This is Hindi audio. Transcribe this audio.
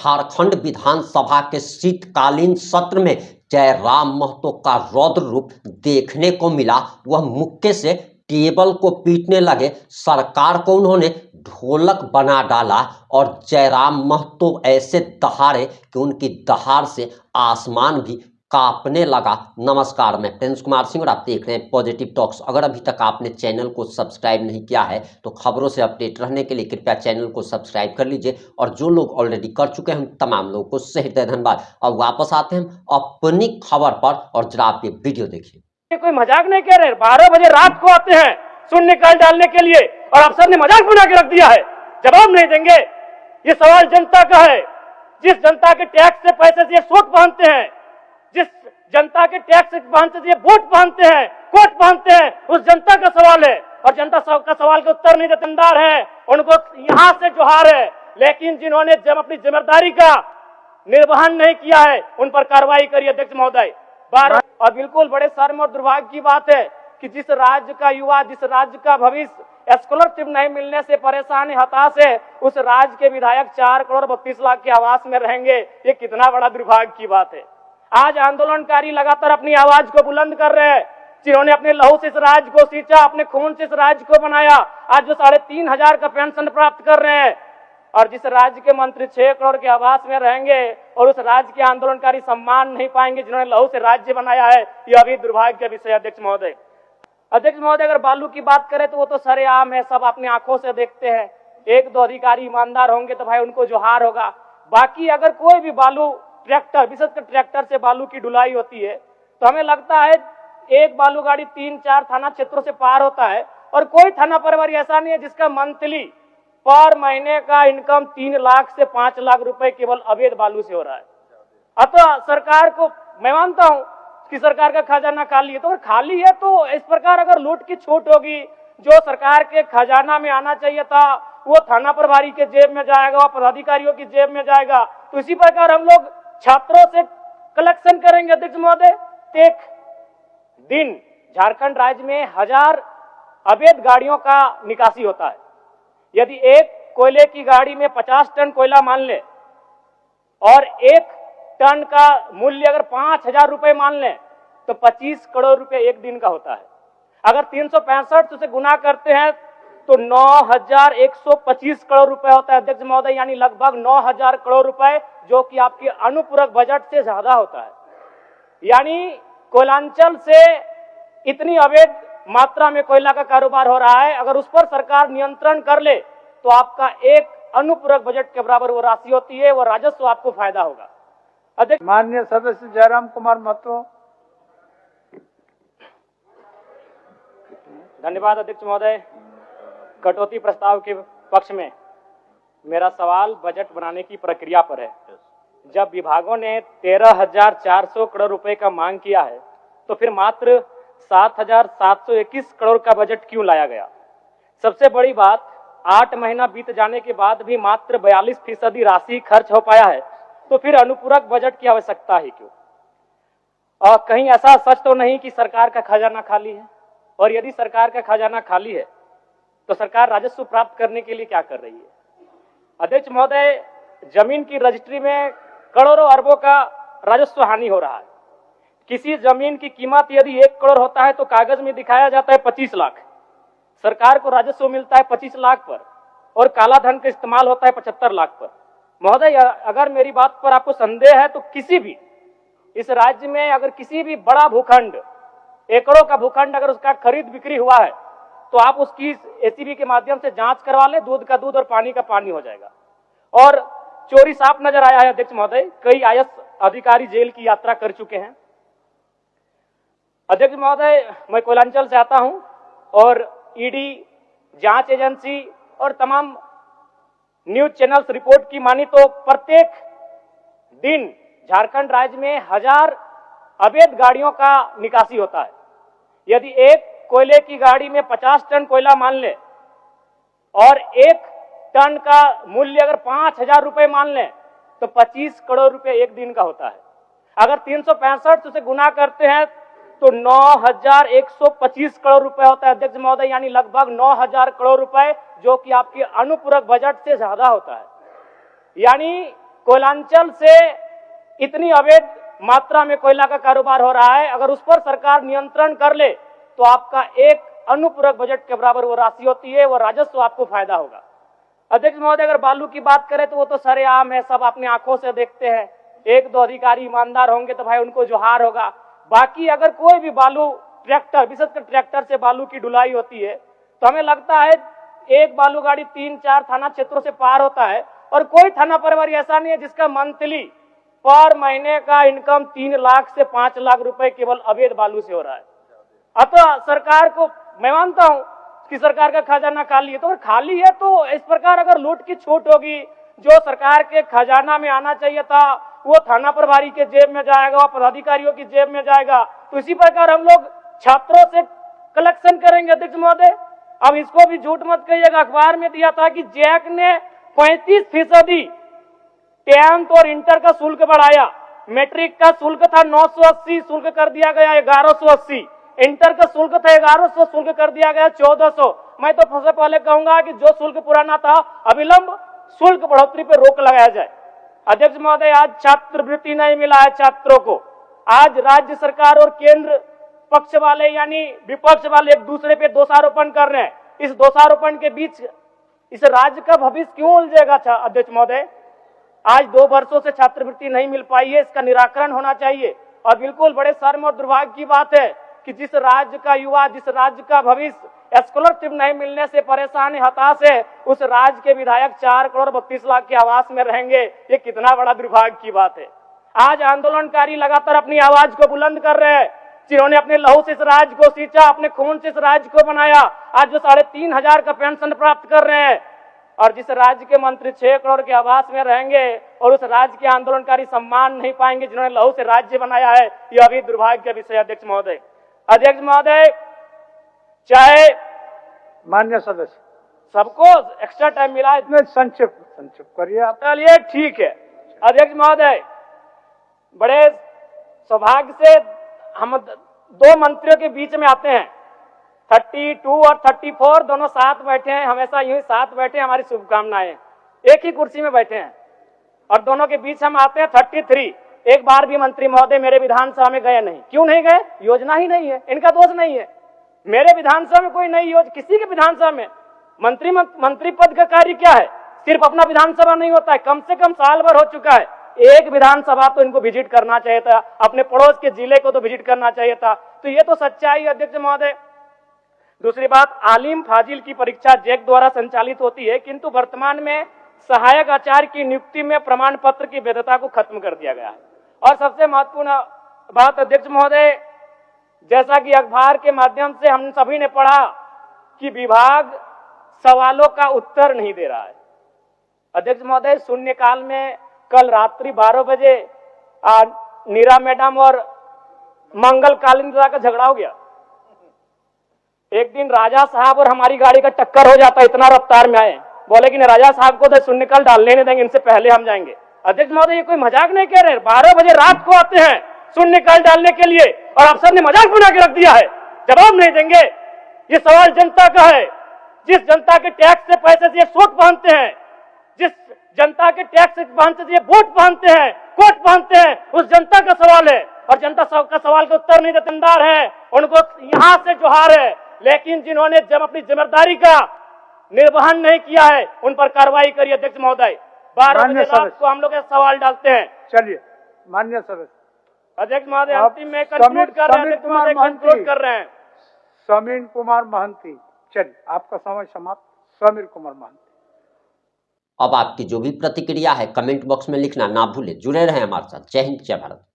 झारखंड विधानसभा के शीतकालीन सत्र में जयराम महतो का रौद्र रूप देखने को मिला। वह मुक्के से टेबल को पीटने लगे। सरकार को उन्होंने ढोलक बना डाला और जयराम महतो ऐसे दहाड़े कि उनकी दहाड़ से आसमान भी कांपने लगा। नमस्कार, मैं प्रिंस कुमार सिंह और आप देख रहे हैं पॉजिटिव टॉक्स। अगर अभी तक आपने चैनल को सब्सक्राइब नहीं किया है तो खबरों से अपडेट रहने के लिए कृपया चैनल को सब्सक्राइब कर लीजिए और जो लोग ऑलरेडी कर चुके हैं उन तमाम लोगों को सहृदय धन्यवाद। अब वापस आते हैं अपनी खबर पर और जरा आप ये वीडियो देखिए। कोई मजाक नहीं कह रहे, 12 बजे रात को आते हैं शून्य काल डालने के लिए और अफसर ने मजाक बना के रख दिया है। जवाब नहीं देंगे। ये सवाल जनता का है। जिस जनता के टैक्स से पैसे से ये सूट पहनते हैं, जिस जनता के टैक्स पहनते से ये वोट पहनते हैं, कोट पहनते हैं, उस जनता का सवाल है और जनता का सवाल के उत्तर नहीं देते है। उनको यहां से जोहार है। लेकिन जिन्होंने अपनी जिम्मेदारी का निर्वहन नहीं किया है उन पर कार्रवाई करिए अध्यक्ष महोदय। और बिल्कुल बड़े शर्म और दुर्भाग्य की बात है कि जिस राज्य का युवा, जिस राज्य का भविष्य स्कॉलरशिप नहीं मिलने से परेशान है, हताश है, उस राज्य के विधायक 4 करोड़ 32 लाख के आवास में रहेंगे। ये कितना बड़ा दुर्भाग्य की बात है। आज आंदोलनकारी लगातार अपनी आवाज को बुलंद कर रहे हैं। जिन्होंने अपने लहू से इस राज्य को सींचा, अपने खून से इस राज्य को बनाया, आज जो 3,500 का पेंशन प्राप्त कर रहे हैं और जिस राज्य के मंत्री 6 करोड़ के आवास में रहेंगे और उस राज्य के आंदोलनकारी सम्मान नहीं पाएंगे जिन्होंने लहू से राज्य बनाया है, यह अभी दुर्भाग्य का विषय। अध्यक्ष महोदय, अगर बालू की बात करें तो वो तो सरेआम है, सब अपनी आंखों से देखते हैं। 1-2 अधिकारी ईमानदार होंगे तो भाई उनको जोहार होगा। बाकी अगर कोई भी बालू ट्रैक्टर, विशेषकर ट्रैक्टर से बालू की ढुलाई होती है तो हमें लगता है एक बालू गाड़ी 3-4 थाना क्षेत्रों से पार होता है और कोई थाना प्रभारी ऐसा नहीं है जिसका मंथली पर महीने का इनकम 3 लाख से 5 लाख रुपए केवल अवैध बालू से हो रहा है। अतः सरकार को मैं मानता हूं कि सरकार का खजाना खाली है, तो अगर खाली है तो इस प्रकार अगर लूट की छूट होगी, जो सरकार के खजाना में आना चाहिए था वो थाना प्रभारी के जेब में जाएगा, वो पदाधिकारियों की जेब में जाएगा। तो इसी प्रकार हम लोग छात्रों से कलेक्शन करेंगे। अध्यक्ष महोदय, एक दिन झारखंड राज्य में 1000 अवैध गाड़ियों का निकासी होता है। यदि एक कोयले की गाड़ी में 50 टन कोयला मान ले और 1 टन का मूल्य अगर 5,000 रुपए मान ले तो 25 करोड़ रुपए एक दिन का होता है। अगर 365 से गुना करते हैं तो 9,125 करोड़ रुपए होता है अध्यक्ष महोदय, यानी लगभग 9,000 करोड़ रुपए, जो कि आपके अनुपूरक बजट से ज्यादा होता है। यानी कोयलांचल से इतनी अवैध मात्रा में कोयला का कारोबार हो रहा है। अगर उस पर सरकार नियंत्रण कर ले तो आपका एक अनुपूरक बजट के बराबर वो राशि होती है, वो राजस्व आपको फायदा होगा। अध्यक्ष, माननीय सदस्य जयराम कुमार महतो। धन्यवाद अध्यक्ष महोदय। कटौती प्रस्ताव के पक्ष में मेरा सवाल बजट बनाने की प्रक्रिया पर है। जब विभागों ने 13,400 करोड़ रुपए का मांग किया है तो फिर मात्र 7,721 करोड़ का बजट क्यों लाया गया? सबसे बड़ी बात, 8 महीना बीत जाने के बाद भी मात्र 42% राशि खर्च हो पाया है, तो फिर अनुपूरक बजट की आवश्यकता ही क्यों? और कहीं ऐसा सच तो नहीं कि सरकार का खजाना खाली है? और यदि सरकार का खजाना खाली है तो सरकार राजस्व प्राप्त करने के लिए क्या कर रही है? अध्यक्ष महोदय, जमीन की रजिस्ट्री में करोड़ों अरबों का राजस्व हानि हो रहा है। किसी जमीन की कीमत यदि 1 करोड़ होता है तो कागज में दिखाया जाता है 25 लाख। सरकार को राजस्व मिलता है 25 लाख पर और काला धन का इस्तेमाल होता है 75 लाख पर। महोदय, अगर मेरी बात पर आपको संदेह है तो किसी भी इस राज्य में अगर किसी भी बड़ा भूखंड, एकड़ों का भूखंड, अगर उसका खरीद बिक्री हुआ है तो आप उसकी एसीबी के माध्यम से जांच करवा ले, दूध का दूध और पानी का पानी हो जाएगा। और चोरी साफ नजर आया है अध्यक्ष महोदय। कई आईएएस अधिकारी जेल की यात्रा कर चुके हैं। अध्यक्ष महोदय, मैं कोयलांचल से आता हूं और ईडी, जांच एजेंसी और तमाम न्यूज चैनल्स रिपोर्ट की मानी तो प्रत्येक दिन झारखंड राज्य में 1000 अवैध गाड़ियों का निकासी होता है। यदि एक कोयले की गाड़ी में 50 टन कोयला मान ले और 1 टन का मूल्य अगर 5,000 रुपए मान ले तो 25 करोड़ रुपए एक दिन का होता है। अगर 365 से गुना करते हैं तो 9,125 करोड़ रुपए होता है अध्यक्ष महोदय, यानी लगभग 9,000 करोड़ रुपए, जो कि आपके अनुपूरक बजट से ज्यादा होता है। यानी कोयलांचल से इतनी अवैध मात्रा में कोयला का कारोबार हो रहा है, अगर उस पर सरकार नियंत्रण कर ले तो आपका एक अनुपूरक बजट के बराबर वो राशि होती है, वो राजस्व आपको फायदा होगा। अध्यक्ष महोदय, अगर बालू की बात करें तो वो तो सरेआम है, सब अपनी आंखों से देखते हैं। एक दो अधिकारी ईमानदार होंगे तो भाई उनको जोहार होगा। बाकी अगर कोई भी बालू ट्रैक्टर, विशेषकर ट्रैक्टर से बालू की ढुलाई होती है तो हमें लगता है एक बालू गाड़ी 3-4 थाना क्षेत्रों से पार होता है, और कोई थाना प्रभारी ऐसा नहीं है जिसका मंथली पर महीने का इनकम 3 लाख से 5 लाख रुपए केवल अवैध बालू से हो रहा है। अतः सरकार को मैं मानता हूं कि सरकार का खजाना खाली है, तो अगर खाली है तो इस प्रकार अगर लूट की छूट होगी, जो सरकार के खजाना में आना चाहिए था वो थाना प्रभारी के जेब में जाएगा, वो पदाधिकारियों की जेब में जाएगा। तो इसी प्रकार हम लोग छात्रों से कलेक्शन करेंगे। अध्यक्ष महोदय, अब इसको भी झूठ मत कहिएगा, अखबार में दिया था कि जैक ने 35% 10th और इंटर का शुल्क बढ़ाया। मैट्रिक का शुल्क था 980, शुल्क कर दिया गया 1180। इंटर का शुल्क था 1100, शुल्क कर दिया गया 1400। मैं तो सबसे पहले कहूंगा कि जो शुल्क पुराना था अविलंब शुल्क बढ़ोतरी पर रोक लगाया जाए। अध्यक्ष महोदय, आज छात्रवृत्ति नहीं मिला है छात्रों को। आज राज्य सरकार और केंद्र पक्ष वाले यानी विपक्ष वाले एक दूसरे पे दोषारोपण कर रहे हैं। इस दोषारोपण के बीच इस राज्य का भविष्य क्यों उलझेगा? अध्यक्ष महोदय, आज 2 वर्षों से छात्रवृत्ति नहीं मिल पाई है, इसका निराकरण होना चाहिए। और बिल्कुल बड़े शर्म और दुर्भाग्य की बात है कि जिस राज्य का युवा, जिस राज्य का भविष्य स्कॉलरशिप नहीं मिलने से परेशान है, हताश है, उस राज्य के विधायक 4 करोड़ 32 लाख के आवास में रहेंगे। ये कितना बड़ा दुर्भाग्य की बात है। आज आंदोलनकारी लगातार अपनी आवाज को बुलंद कर रहे हैं, जिन्होंने अपने लहू से इस राज्य को सींचा, अपने खून से इस राज्य को बनाया, आज जो 3,500 का पेंशन प्राप्त कर रहे हैं। और जिस राज्य के मंत्री 6 करोड़ के आवास में रहेंगे और उस राज्य के आंदोलनकारी सम्मान नहीं पाएंगे जिन्होंने लहू से राज्य बनाया है, यह अभी दुर्भाग्य का विषय। अध्यक्ष महोदय, चाहे मान्य सदस्य सबको एक्स्ट्रा टाइम मिला है, इसमें संक्षिप्त करिए आप। चलिए ठीक है। अध्यक्ष महोदय, बड़े सौभाग्य से हम 2 मंत्रियों के बीच में आते हैं। 32 और 34 दोनों साथ बैठे हैं, हमेशा यूं ही साथ बैठे, हमारी शुभकामनाएं। एक ही कुर्सी में बैठे हैं और दोनों के बीच हम आते हैं। 33 एक बार भी मंत्री महोदय मेरे विधानसभा में गए नहीं। क्यों नहीं गए? योजना ही नहीं है, इनका दोष नहीं है। मेरे विधानसभा में कोई नई योजना, किसी के विधानसभा में मंत्री पद का कार्य क्या है? सिर्फ अपना विधानसभा नहीं होता है, कम से कम साल भर हो चुका है। एक विधानसभा तो इनको विजिट करना चाहिए था, अपने पड़ोस के जिले को तो विजिट करना चाहिए था। तो ये तो सच्चाई है। अध्यक्ष महोदय, दूसरी बात, आलिम फाजिल की परीक्षा जैक द्वारा संचालित होती है, किंतु वर्तमान में सहायक आचार्य की नियुक्ति में प्रमाण पत्र की वैधता को खत्म कर दिया गया है। और सबसे महत्वपूर्ण बात अध्यक्ष महोदय, जैसा कि अखबार के माध्यम से हम सभी ने पढ़ा कि विभाग सवालों का उत्तर नहीं दे रहा है। अध्यक्ष महोदय, शून्यकाल में कल रात्रि 12 बजे नीरा मैडम और मंगल कालीन का झगड़ा हो गया। एक दिन राजा साहब और हमारी गाड़ी का टक्कर हो जाता, इतना रफ्तार में आए, बोले कि राजा साहब को तो शून्यकाल डालने नहीं देंगे, इनसे पहले हम जाएंगे। अध्यक्ष महोदय, ये कोई मजाक नहीं कह रहे। 12 बजे रात को आते हैं शून्यकाल डालने के लिए और अफसर ने मजाक बना के रख दिया है, जवाब नहीं देंगे। ये सवाल जनता का है, जिस जनता के टैक्स से पैसे से ये सूट पहनते हैं, जिस जनता के टैक्स से ये वोट पहनते हैं, कोट पहनते हैं, उस जनता का सवाल है। और जनता का सवाल का उत्तर नहीं देते है, उनको यहां से जोहार है। लेकिन जिन्होंने जब अपनी जिम्मेदारी का निर्वहन नहीं किया है, उन पर कार्रवाई करिए। अध्यक्ष महोदय, 12 बजे रात को हम लोग सवाल डालते हैं। चलिए मान्य सदस्य। अध्यक्ष महोदय, अंतिम में कंक्लूड कर रहे हैं। कंक्लूड कर रहे हैं। समीर कुमार महंती, चलिए आपका समय समाप्त। समीर कुमार महंती। अब आपकी जो भी प्रतिक्रिया है कमेंट बॉक्स में लिखना ना भूले। जुड़े रहें हमारे साथ। जय हिंद, जय भारत।